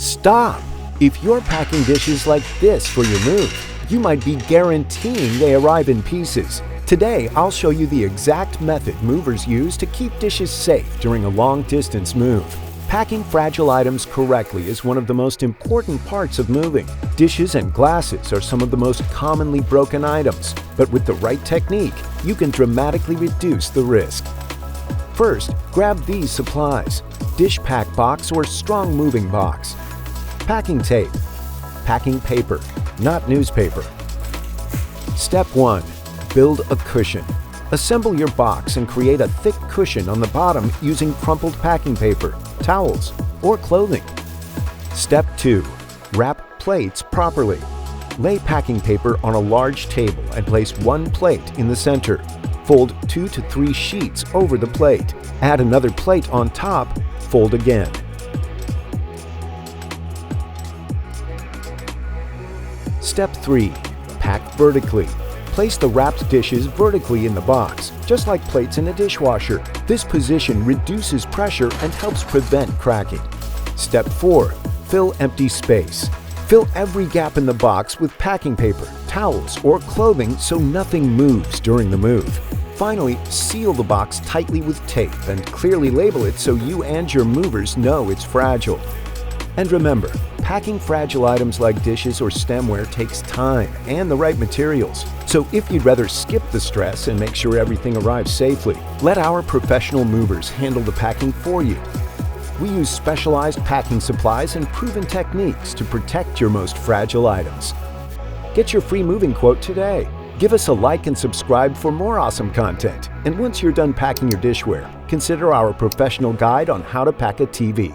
Stop! If you're packing dishes like this for your move, you might be guaranteeing they arrive in pieces. Today, I'll show you the exact method movers use to keep dishes safe during a long-distance move. Packing fragile items correctly is one of the most important parts of moving. Dishes and glasses are some of the most commonly broken items, but with the right technique, you can dramatically reduce the risk. First, grab these supplies: dish pack box or strong moving box, packing tape, packing paper, not newspaper. Step 1. Build a cushion. Assemble your box and create a thick cushion on the bottom using crumpled packing paper, towels, or clothing. Step 2. Wrap plates properly. Lay packing paper on a large table and place one plate in the center. Fold 2 to 3 sheets over the plate. Add another plate on top. Fold again. Step 3. Pack vertically. Place the wrapped dishes vertically in the box, just like plates in a dishwasher. This position reduces pressure and helps prevent cracking. Step 4. Fill empty space. Fill every gap in the box with packing paper, towels, or clothing so nothing moves during the move. Finally, seal the box tightly with tape and clearly label it so you and your movers know it's fragile. And remember, packing fragile items like dishes or stemware takes time and the right materials. So if you'd rather skip the stress and make sure everything arrives safely, let our professional movers handle the packing for you. We use specialized packing supplies and proven techniques to protect your most fragile items. Get your free moving quote today. Give us a like and subscribe for more awesome content. And once you're done packing your dishware, consider our professional guide on how to pack a TV.